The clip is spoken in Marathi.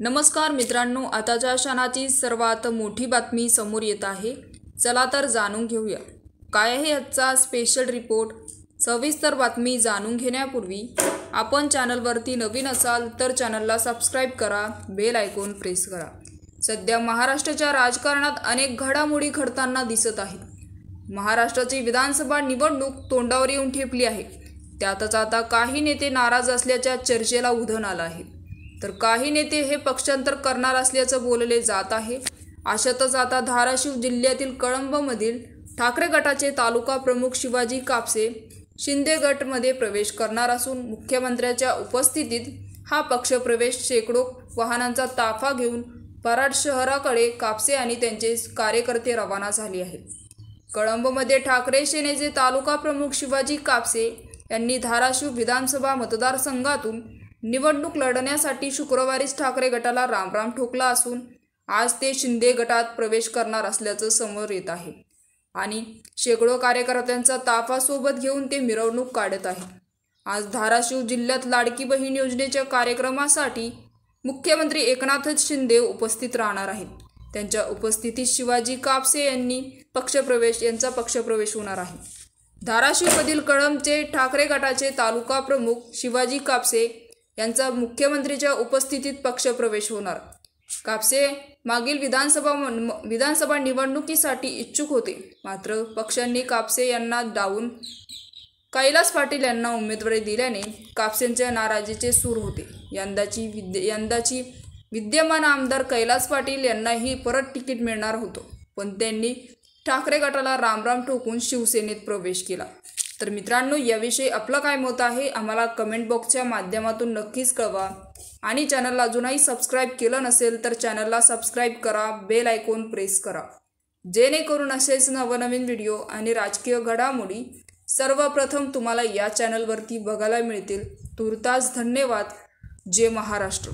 नमस्कार मित्रांनो, आताच्या क्षणाची सर्वात मोठी बातमी समोर येत आहे। चला तर जाणून घेऊया काय आहे आजचा स्पेशल रिपोर्ट। सविस्तर बातमी जाणून घेण्यापूर्वी आपण चॅनलवरती नवीन असाल तर चॅनलला सबस्क्राइब करा, बेल आयकॉन प्रेस करा। सध्या महाराष्ट्राच्या राजकारणात अनेक घडामोडी घडताना दिसत आहेत। महाराष्ट्राची विधानसभा निवडणूक तोंडावर येऊन ठेपली आहे। त्यातच आता काही नेते नाराज असल्याच्या चर्चेला उधाण आलं आहे, तर काही नेते हे पक्षांतर करणार असल्याचं बोलले जात आहे। अशातच आता धाराशिव जिल्ह्यातील कळंबमधील ठाकरे गटाचे तालुका प्रमुख शिवाजी कापसे शिंदे गटमध्ये प्रवेश करणार असून मुख्यमंत्र्यांच्या उपस्थितीत हा पक्षप्रवेश शेकडो वाहनांचा ताफा घेऊन कराड शहराकडे कापसे आणि त्यांचे कार्यकर्ते रवाना झाले आहेत। कळंबमध्ये ठाकरे सेनेचे तालुका प्रमुख शिवाजी कापसे यांनी धाराशिव विधानसभा मतदारसंघातून निवडणूक लढण्यासाठी शुक्रवारीच ठाकरे गटाला रामराम ठोकला असून आज ते शिंदे गटात प्रवेश करणार असल्याचं समोर येत आहे आणि शेकडो कार्यकर्त्यांचा ताफा सोबत घेऊन ते मिरवणूक काढत आहेत। आज धाराशिव जिल्ह्यात लाडकी बहीण योजनेच्या कार्यक्रमासाठी मुख्यमंत्री एकनाथ शिंदे उपस्थित राहणार आहेत। त्यांच्या उपस्थितीत शिवाजी कापसे यांचा पक्षप्रवेश होणार आहे। धाराशिवमधील कळंबचे ठाकरे गटाचे तालुका प्रमुख शिवाजी कापसे यांचा मुख्यमंत्रीच्या उपस्थितीत पक्षप्रवेश होणार। कापसे मागील विधानसभा निवडणुकीसाठी इच्छुक होते, मात्र पक्षांनी कापसे यांना डावून कैलास पाटील यांना उमेदवारी दिल्याने कापसेंच्या नाराजीचे सूर होते। यंदाची विद्यमान आमदार कैलास पाटील यांनाही परत तिकीट मिळणार होतं, पण त्यांनी ठाकरे गटाला रामराम ठोकून शिवसेनेत प्रवेश केला। तर मित्रांनो, याविषयी आपलं काय मत आहे आम्हाला कमेंट बॉक्सच्या माध्यमातून नक्कीच कळवा आणि चॅनलला अजूनही सबस्क्राइब केलं नसेल तर चॅनलला सबस्क्राइब करा, बेल आयकॉन प्रेस करा, जेणेकरून असेच नवनवीन व्हिडिओ आणि राजकीय घडामोडी सर्वप्रथम तुम्हाला या चॅनलवरती बघायला मिळतील। तुर्तास धन्यवाद। जय महाराष्ट्र।